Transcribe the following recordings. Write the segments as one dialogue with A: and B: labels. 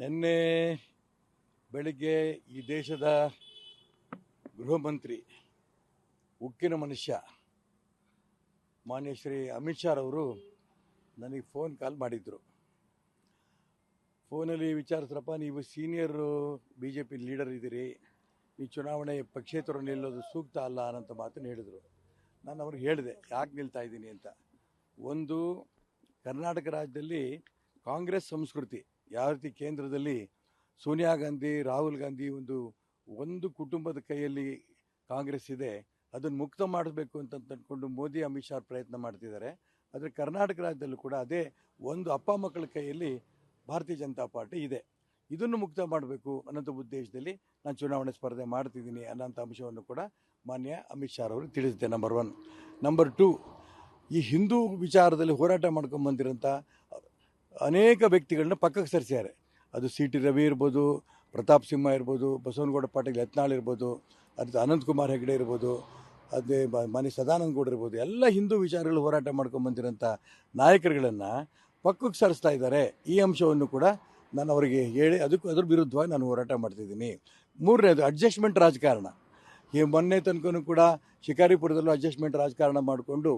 A: ನಿನ್ನೆ ಬೆಳಿಗ್ಗೆ ಈ ದೇಶದ ಗೃಹ ಮಂತ್ರಿ, ಉಕ್ಕಿನ ಮನುಷ್ಯ ಮಾನ್ಯ ಶ್ರೀ ಅಮಿತ್ ಶಾ ಅವರು ನನಗೆ ಫೋನ್ ಕಾಲ್ ಮಾಡಿದ್ರು. ಫೋನಲ್ಲಿ ವಿಚಾರಿಸ್ರಪ್ಪ, ನೀವು ಸೀನಿಯರ್ BJP ಲೀಡರ್ ಇದ್ದೀರಿ, ಈ ಚುನಾವಣೆ ಪಕ್ಷೇತರ ನಿಲ್ಲೋದು ಸೂಕ್ತ ಅಲ್ಲ ಅನ್ನೋಂಥ ಮಾತನ್ನು ಹೇಳಿದರು. ನಾನು ಅವ್ರಿಗೆ ಹೇಳಿದೆ ಯಾಕೆ ನಿಲ್ತಾ ಇದ್ದೀನಿ ಅಂತ. ಒಂದು, ಕರ್ನಾಟಕ ರಾಜ್ಯದಲ್ಲಿ ಕಾಂಗ್ರೆಸ್ ಸಂಸ್ಕೃತಿ ಯಾವ ರೀತಿ ಕೇಂದ್ರದಲ್ಲಿ ಸೋನಿಯಾ ಗಾಂಧಿ, ರಾಹುಲ್ ಗಾಂಧಿ ಒಂದು ಕುಟುಂಬದ ಕೈಯಲ್ಲಿ ಕಾಂಗ್ರೆಸ್ ಇದೆ, ಅದನ್ನು ಮುಕ್ತ ಮಾಡಬೇಕು ಅಂತ ಅಂದ್ಕೊಂಡು ಮೋದಿ ಅಮಿತ್ ಶಾ ಪ್ರಯತ್ನ ಮಾಡ್ತಿದ್ದಾರೆ. ಆದರೆ ಕರ್ನಾಟಕ ರಾಜ್ಯದಲ್ಲೂ ಕೂಡ ಅದೇ ಒಂದು ಅಪ್ಪ ಮಕ್ಕಳ ಕೈಯಲ್ಲಿ ಭಾರತೀಯ ಜನತಾ ಪಾರ್ಟಿ ಇದೆ, ಇದನ್ನು ಮುಕ್ತ ಮಾಡಬೇಕು ಅನ್ನೋಂಥ ಉದ್ದೇಶದಲ್ಲಿ ನಾನು ಚುನಾವಣೆ ಸ್ಪರ್ಧೆ ಮಾಡ್ತಿದ್ದೀನಿ ಅನ್ನೋಂಥ ಅಂಶವನ್ನು ಕೂಡ ಮಾನ್ಯ ಅಮಿತ್ ಶಾ ಅವರು ತಿಳಿಸಿದೆ. ನಂಬರ್ 1. ನಂಬರ್ 2, ಈ ಹಿಂದೂ ವಿಚಾರದಲ್ಲಿ ಹೋರಾಟ ಮಾಡ್ಕೊಂಡು ಬಂದಿರೋಂಥ ಅನೇಕ ವ್ಯಕ್ತಿಗಳನ್ನ ಪಕ್ಕಕ್ಕೆ ಸರಿಸಿದ್ದಾರೆ. ಅದು CT ರವಿ ಇರ್ಬೋದು, ಪ್ರತಾಪ್ ಸಿಂಹ ಇರ್ಬೋದು, ಬಸವನಗೌಡ ಪಾಟೀಲ್ ಯತ್ನಾಳ್ ಇರ್ಬೋದು, ಅದು ಅನಂತಕುಮಾರ್ ಹೆಗಡೆ ಇರ್ಬೋದು, ಅದೇ ಮಾನ್ಯ ಸದಾನಂದ ಗೌಡ ಇರ್ಬೋದು, ಎಲ್ಲ ಹಿಂದೂ ವಿಚಾರಗಳು ಹೋರಾಟ ಮಾಡ್ಕೊಂಡು ಬಂದಿರೋಂಥ ನಾಯಕರುಗಳನ್ನು ಪಕ್ಕಕ್ಕೆ ಸರಿಸ್ತಾ ಇದ್ದಾರೆ. ಈ ಅಂಶವನ್ನು ಕೂಡ ನಾನು ಅವರಿಗೆ ಹೇಳಿ ಅದ್ರ ವಿರುದ್ಧವಾಗಿ ನಾನು ಹೋರಾಟ ಮಾಡ್ತಿದ್ದೀನಿ. 3ನೇದು, ಅಡ್ಜಸ್ಟ್ಮೆಂಟ್ ರಾಜಕಾರಣ. ಈ ಮೊನ್ನೆ ತನಕನೂ ಕೂಡ ಶಿಕಾರಿಪುರದಲ್ಲೂ ಅಡ್ಜಸ್ಟ್ಮೆಂಟ್ ರಾಜಕಾರಣ ಮಾಡಿಕೊಂಡು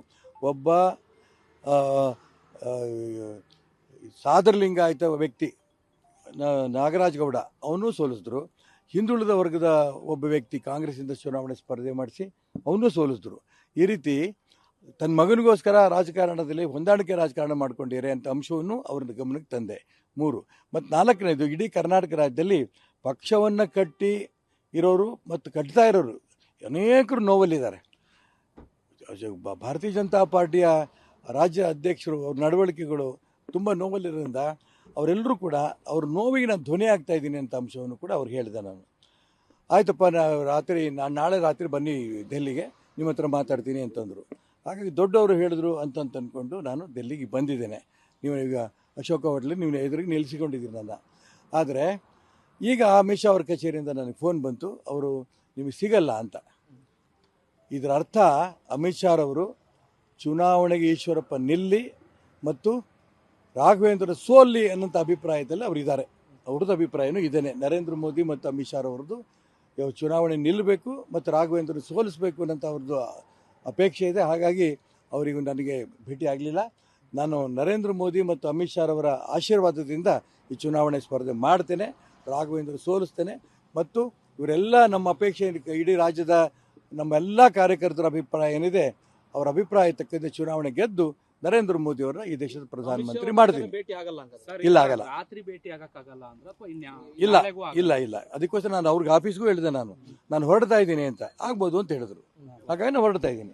A: ಒಬ್ಬ ಸಾದರಲಿಂಗಾಯತ ವ್ಯಕ್ತಿ ನಾಗರಾಜ್ ಗೌಡ ಅವನ್ನೂ ಸೋಲಿಸಿದ್ರು. ಹಿಂದುಳಿದ ವರ್ಗದ ಒಬ್ಬ ವ್ಯಕ್ತಿ ಕಾಂಗ್ರೆಸ್ಸಿಂದ ಚುನಾವಣೆ ಸ್ಪರ್ಧೆ ಮಾಡಿಸಿ ಅವನ್ನೂ ಸೋಲಿಸಿದ್ರು. ಈ ರೀತಿ ತನ್ನ ಮಗನಿಗೋಸ್ಕರ ರಾಜಕಾರಣದಲ್ಲಿ ಹೊಂದಾಣಿಕೆ ರಾಜಕಾರಣ ಮಾಡ್ಕೊಂಡಿದ್ದಾರೆ ಅಂತ ಅಂಶವನ್ನು ಅವ್ರ ಗಮನಕ್ಕೆ ತಂದೆ. 3. ಮತ್ತು 4ನೇದು, ಇಡೀ ಕರ್ನಾಟಕ ರಾಜ್ಯದಲ್ಲಿ ಪಕ್ಷವನ್ನು ಕಟ್ಟಿ ಇರೋರು ಮತ್ತು ಕಟ್ತಾ ಇರೋರು ಅನೇಕರು ನೋವಲ್ಲಿದ್ದಾರೆ. ಭಾರತೀಯ ಜನತಾ ಪಾರ್ಟಿಯ ರಾಜ್ಯ ಅಧ್ಯಕ್ಷರು, ಅವ್ರ ನಡವಳಿಕೆಗಳು ತುಂಬ ನೋವಲ್ಲಿರೋದ್ರಿಂದ ಅವರೆಲ್ಲರೂ ಕೂಡ ಅವ್ರ ನೋವಿಗೆ ನಾನು ಧ್ವನಿ ಆಗ್ತಾ ಇದ್ದೀನಿ ಅಂತ ಅಂಶವನ್ನು ಕೂಡ ಅವ್ರಿಗೆ ಹೇಳಿದೆ ನಾನು. ಆಯ್ತಪ್ಪ, ನಾನು ನಾಳೆ ರಾತ್ರಿ ಬನ್ನಿ ದೆಹಲಿಗೆ, ನಿಮ್ಮ ಹತ್ರ ಮಾತಾಡ್ತೀನಿ ಅಂತಂದರು. ಹಾಗಾಗಿ ದೊಡ್ಡವರು ಹೇಳಿದ್ರು ಅಂತ ಅಂದ್ಕೊಂಡು ನಾನು ದೆಹಲಿಗೆ ಬಂದಿದ್ದೇನೆ. ನೀವು ಈಗ ಅಶೋಕ ಹೋಟ್ಲಲ್ಲಿ ನೀವು ಎದುರಿಗೆ ನಿಲ್ಲಿಸಿಕೊಂಡಿದ್ದೀರಿ ನನ್ನ. ಆದರೆ ಈಗ ಅಮಿತ್ ಶಾ ಅವ್ರ ಕಚೇರಿಯಿಂದ ನನಗೆ ಫೋನ್ ಬಂತು, ಅವರು ನಿಮಗೆ ಸಿಗಲ್ಲ ಅಂತ. ಇದರ ಅರ್ಥ ಅಮಿತ್ ಶಾ ಅವರು ಚುನಾವಣೆಗೆ ಈಶ್ವರಪ್ಪ ನಿಲ್ಲಿ ಮತ್ತು ರಾಘವೇಂದ್ರ ಸೋಲ್ಲಿ ಅನ್ನೋಂಥ ಅಭಿಪ್ರಾಯದಲ್ಲಿ ಅವರಿದ್ದಾರೆ. ಅವ್ರದ್ದು ಅಭಿಪ್ರಾಯನೂ ಇದೇನೆ. ನರೇಂದ್ರ ಮೋದಿ ಮತ್ತು ಅಮಿತ್ ಶಾ ಅವರದ್ದು ಚುನಾವಣೆ ನಿಲ್ಲಬೇಕು ಮತ್ತು ರಾಘವೇಂದ್ರ ಸೋಲಿಸಬೇಕು ಅನ್ನೋಂಥ ಅವ್ರದ್ದು ಅಪೇಕ್ಷೆ ಇದೆ. ಹಾಗಾಗಿ ಅವರಿಗೂ ನನಗೆ ಭೇಟಿ ಆಗಲಿಲ್ಲ. ನಾನು ನರೇಂದ್ರ ಮೋದಿ ಮತ್ತು ಅಮಿತ್ ಶಾ ಅವರ ಆಶೀರ್ವಾದದಿಂದ ಈ ಚುನಾವಣೆ ಸ್ಪರ್ಧೆ ಮಾಡ್ತೇನೆ, ರಾಘವೇಂದ್ರ ಸೋಲಿಸ್ತೇನೆ. ಮತ್ತು ಇವರೆಲ್ಲ ನಮ್ಮ ಅಪೇಕ್ಷೆ, ಇಡೀ ರಾಜ್ಯದ ನಮ್ಮೆಲ್ಲ ಕಾರ್ಯಕರ್ತರ ಅಭಿಪ್ರಾಯ ಏನಿದೆ, ಅವರ ಅಭಿಪ್ರಾಯ ತಕ್ಕಂತೆ ಚುನಾವಣೆ ಗೆದ್ದು ನರೇಂದ್ರ ಮೋದಿ ಅವರನ್ನ ಈ ದೇಶದ ಪ್ರಧಾನಮಂತ್ರಿ ಮಾಡ್ತೀನಿ. ಇಲ್ಲ, ಆಗಲ್ಲ. ಇಲ್ಲ. ಅದಕ್ಕೋಸ್ಕರ ನಾನು ಅವ್ರಿಗೆ ಆಫೀಸ್ಗೂ ಹೇಳಿದೆ, ನಾನು ಹೊರಡ್ತಾ ಇದ್ದೀನಿ ಅಂತ. ಆಗ್ಬೋದು ಅಂತ ಹೇಳಿದ್ರು, ಹಾಗಾಗಿ ನಾನು ಹೊರಡ್ತಾ ಇದ್ದೀನಿ.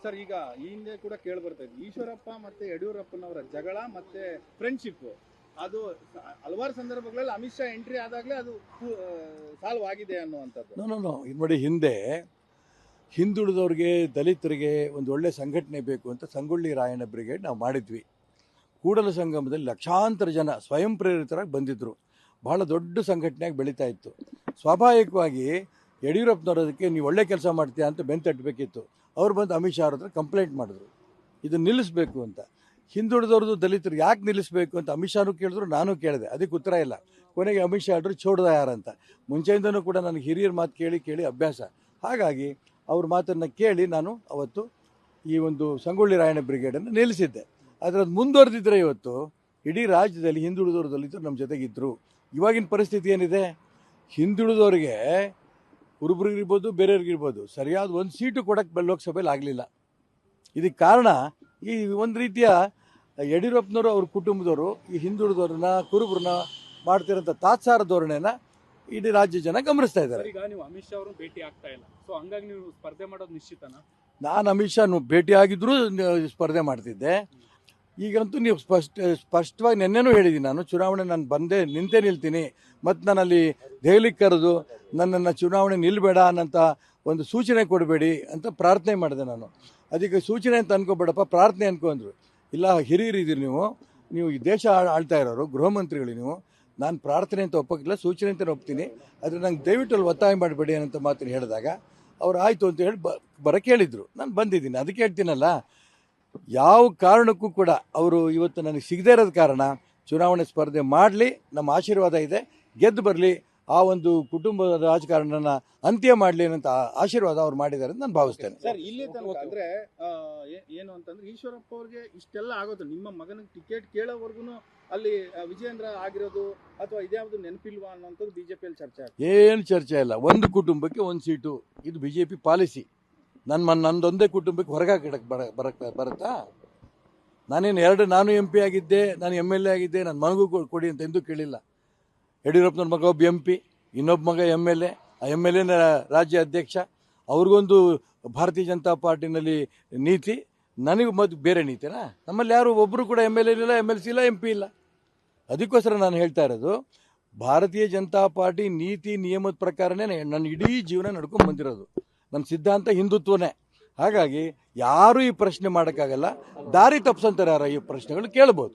B: ಸರ್, ಈಗ ಈ ಹಿಂದೆ ಕೂಡ ಕೇಳಿ ಬರ್ತಾ ಇತ್ತು, ಈಶ್ವರಪ್ಪ ಮತ್ತೆ ಯಡಿಯೂರಪ್ಪನವರ ಜಗಳ ಮತ್ತೆ ಫ್ರೆಂಡ್ಶಿಪ್ ಅದು ಹಲವಾರು ಸಂದರ್ಭಗಳಲ್ಲಿ ಅಮಿತ್ ಶಾ ಎಂಟ್ರಿ ಆದಾಗಲೇ ಅದು ಸಾಲ್ವ್ ಆಗಿದೆ ಅನ್ನುವಂಥದ್ದು.
A: ನೋಡಿ, ಹಿಂದೆ ಹಿಂದುಳಿದವ್ರಿಗೆ, ದಲಿತರಿಗೆ ಒಂದು ಒಳ್ಳೆ ಸಂಘಟನೆ ಬೇಕು ಅಂತ ಸಂಗೊಳ್ಳಿ ರಾಯಣ್ಣ ಬ್ರಿಗೇಡ್ ನಾವು ಮಾಡಿದ್ವಿ. ಕೂಡಲ ಸಂಗಮದಲ್ಲಿ ಲಕ್ಷಾಂತರ ಜನ ಸ್ವಯಂ ಪ್ರೇರಿತರಾಗಿ ಬಂದಿದ್ದರು. ಬಹಳ ದೊಡ್ಡ ಸಂಘಟನೆಯಾಗಿ ಬೆಳೀತಾ ಇತ್ತು. ಸ್ವಾಭಾವಿಕವಾಗಿ ಯಡಿಯೂರಪ್ಪನವರದಕ್ಕೆ ನೀವು ಒಳ್ಳೆ ಕೆಲಸ ಮಾಡ್ತೀಯಾ ಅಂತ ಬೆಂತಟ್ಟಬೇಕಿತ್ತು. ಅವ್ರು ಬಂದು ಅಮಿತ್ ಶಾ ಅವ್ರ ಹತ್ರ ಕಂಪ್ಲೇಂಟ್ ಮಾಡಿದ್ರು, ಇದನ್ನು ನಿಲ್ಲಿಸಬೇಕು ಅಂತ. ಹಿಂದುಳಿದವ್ರದ್ದು ದಲಿತರು ಯಾಕೆ ನಿಲ್ಲಿಸಬೇಕು ಅಂತ ಅಮಿತ್ ಶಾನು ಕೇಳಿದ್ರು, ನಾನು ಕೇಳಿದೆ, ಅದಕ್ಕೆ ಉತ್ತರ ಇಲ್ಲ. ಕೊನೆಗೆ ಅಮಿತ್ ಶಾ ಹೇಳ್ರು ಚೋಡ್ದ ಯಾರಂತ. ಮುಂಚೆಯಿಂದನೂ ಕೂಡ ನನಗೆ ಹಿರಿಯರ ಮಾತು ಕೇಳಿ ಅಭ್ಯಾಸ. ಹಾಗಾಗಿ ಅವ್ರ ಮಾತನ್ನು ಕೇಳಿ ನಾನು ಅವತ್ತು ಈ ಒಂದು ಸಂಗೊಳ್ಳಿ ರಾಯಣ್ಣ ಬ್ರಿಗೇಡನ್ನು ನಿಲ್ಲಿಸಿದ್ದೆ. ಆದರೆ ಅದು ಮುಂದುವರೆದಿದ್ದರೆ ಇವತ್ತು ಇಡೀ ರಾಜ್ಯದಲ್ಲಿ ಹಿಂದುಳಿದವರು ದಲಿತರು ನಮ್ಮ ಜೊತೆಗಿದ್ದರು. ಇವಾಗಿನ ಪರಿಸ್ಥಿತಿ ಏನಿದೆ, ಹಿಂದುಳಿದವರಿಗೆ ಕುರುಬರಿಗಿರ್ಬೋದು, ಬೇರೆಯವ್ರಿಗಿರ್ಬೋದು ಸರಿಯಾದ ಒಂದು ಸೀಟು ಕೊಡೋಕ್ಕೆ ಲೋಕಸಭೆಯಲ್ಲಿ ಆಗಲಿಲ್ಲ. ಇದಕ್ಕೆ ಕಾರಣ ಈ ಒಂದು ರೀತಿಯ ಯಡಿಯೂರಪ್ಪನವರು ಅವ್ರ ಕುಟುಂಬದವರು ಈ ಹಿಂದುಳಿದವ್ರನ್ನ, ಕುರುಬರನ್ನ ಮಾಡ್ತಿರೋಂಥ ತಾತ್ಸಾರ ಧೋರಣೆನ ಇಡೀ ರಾಜ್ಯ ಜನ ಗಮನಿಸ್ತಾ ಇದ್ದಾರೆ.
C: ಈಗ ನೀವು ಅಮಿತ್ ಶಾ ಅವರು ಭೇಟಿ ಆಗ್ತಾ ಇಲ್ಲ, ಸೊ ಹಂಗಾಗಿ ನೀವು ಸ್ಪರ್ಧೆ ಮಾಡೋದು ನಿಶ್ಚಿತನಾ?
A: ನಾನು ಅಮಿತ್ ಶಾ ಭೇಟಿ ಆಗಿದ್ರೂ ಸ್ಪರ್ಧೆ ಮಾಡ್ತಿದ್ದೆ. ಈಗಂತೂ ನೀವು ಸ್ಪಷ್ಟವಾಗಿ ನೆನ್ನೆನೂ ಹೇಳಿದ್ದೀನಿ, ನಾನು ಚುನಾವಣೆ ನಿಂತೇ ನಿಲ್ತೀನಿ, ಮತ್ತು ನಾನು ಅಲ್ಲಿ ದೆಹಲಿಗೆ ಕರೆದು ನನ್ನನ್ನು ಚುನಾವಣೆ ನಿಲ್ಲಬೇಡ ಅನ್ನೋಂಥ ಒಂದು ಸೂಚನೆ ಕೊಡಬೇಡಿ ಅಂತ ಪ್ರಾರ್ಥನೆ ಮಾಡಿದೆ ನಾನು. ಅದಕ್ಕೆ ಸೂಚನೆ ಅಂತ ಅನ್ಕೋಬೇಡಪ್ಪ, ಪ್ರಾರ್ಥನೆ ಅನ್ಕೊಂಡ್ರು. ಇಲ್ಲ, ಹಿರಿಯರಿದ್ದೀರಿ ನೀವು ಈ ದೇಶ ಆಳ್ತಾ ಇರೋರು, ಗೃಹ ಮಂತ್ರಿಗಳು ನೀವು, ನಾನು ಪ್ರಾರ್ಥನೆ ಅಂತ ಒಪ್ಪಕ್ಕಿಲ್ಲ, ಸೂಚನೆ ಅಂತ ಒಪ್ತೀನಿ, ಆದರೆ ನಂಗೆ ದಯವಿಟ್ಟು ಅಲ್ಲಿ ಒತ್ತಾಯ ಮಾಡಬೇಡಿ ಅನ್ನೋಂಥ ಮಾತನ್ನು ಹೇಳಿದಾಗ ಅವ್ರು ಆಯಿತು ಅಂತ ಹೇಳಿ ಬರೋಕ್ಕೆ ಹೇಳಿದರು. ನಾನು ಬಂದಿದ್ದೀನಿ. ಅದಕ್ಕೆ ಹೇಳ್ತೀನಲ್ಲ, ಯಾವ ಕಾರಣಕ್ಕೂ ಕೂಡ ಅವರು ಇವತ್ತು ನನಗೆ ಸಿಗದೇ ಇರೋದ ಕಾರಣ ಚುನಾವಣೆ ಸ್ಪರ್ಧೆ ಮಾಡಲಿ, ನಮ್ಮ ಆಶೀರ್ವಾದ ಇದೆ, ಗೆದ್ದು ಬರಲಿ, ಆ ಒಂದು ಕುಟುಂಬದ ರಾಜಕಾರಣನ ಅಂತ್ಯ ಮಾಡಲಿ ಅನ್ನೋ ಆಶೀರ್ವಾದ ಅವ್ರು ಮಾಡಿದ್ದಾರೆ ಅಂತ ನಾನು ಭಾವಿಸ್ತೇನೆ.
B: ಸರ್ ಇಲ್ಲಿ ತನಕ ಅಂದ್ರೆ ಏನು ಅಂತಂದ್ರೆ ಈಶ್ವರಪ್ಪ ಅವ್ರಿಗೆ ಇಷ್ಟೆಲ್ಲ ಆಗೋದು, ನಿಮ್ಮ ಮಗನಿಗೆ ಟಿಕೆಟ್ ಕೇಳೋವರೆಗೂ ಅಲ್ಲಿ ವಿಜಯೇಂದ್ರ ಆಗಿರೋದು ಅಥವಾ ಇದ್ಯಾವುದು ನೆನಪಿಲ್ವಾ ಅನ್ನೋಂಥದ್ದು ಬಿಜೆಪಿಯಲ್ಲಿ ಚರ್ಚೆ ಆಗ್ತದೆ.
A: ಏನು ಚರ್ಚೆ ಇಲ್ಲ, ಒಂದು ಕುಟುಂಬಕ್ಕೆ ಒಂದು ಸೀಟು, ಇದು BJP ಪಾಲಿಸಿ. ನಂದೊಂದೇ ಕುಟುಂಬಕ್ಕೆ ಹೊರಗೆ ಬರುತ್ತಾ? ನಾನು MP ಆಗಿದ್ದೆ, ನಾನು MLA ಆಗಿದ್ದೆ, ನನ್ನ ಮನಗೂ ಕೊಡಿ ಅಂತ ಎಂದೂ ಕೇಳಿಲ್ಲ. ಯಡಿಯೂರಪ್ಪನವ್ರ ಮಗ ಒಬ್ಬ MP, ಇನ್ನೊಬ್ಬ ಮಗ MLA, ಆ MLAನ ರಾಜ್ಯ ಅಧ್ಯಕ್ಷ, ಅವ್ರಿಗೊಂದು ಭಾರತೀಯ ಜನತಾ ಪಾರ್ಟಿನಲ್ಲಿ ನೀತಿ, ನನಗೆ ಮತ್ತು ಬೇರೆ ನೀತಿನಾ? ನಮ್ಮಲ್ಲಿ ಯಾರು ಒಬ್ಬರು ಕೂಡ MLA ಇಲ್ಲ, MLC ಇಲ್ಲ, MP ಇಲ್ಲ. ಅದಕ್ಕೋಸ್ಕರ ನಾನು ಹೇಳ್ತಾ ಇರೋದು, ಭಾರತೀಯ ಜನತಾ ಪಾರ್ಟಿ ನೀತಿ ನಿಯಮದ ಪ್ರಕಾರನೇ ನನ್ನ ಇಡೀ ಜೀವನ ನಡ್ಕೊಂಡು ಬಂದಿರೋದು. ನನ್ನ ಸಿದ್ಧಾಂತ ಹಿಂದುತ್ವನೇ. ಹಾಗಾಗಿ ಯಾರೂ ಈ ಪ್ರಶ್ನೆ ಮಾಡೋಕ್ಕಾಗಲ್ಲ. ದಾರಿ ತಪ್ಪಿಸಂತಾರೆ ಯಾರು ಈ ಪ್ರಶ್ನೆಗಳು ಕೇಳ್ಬೋದು.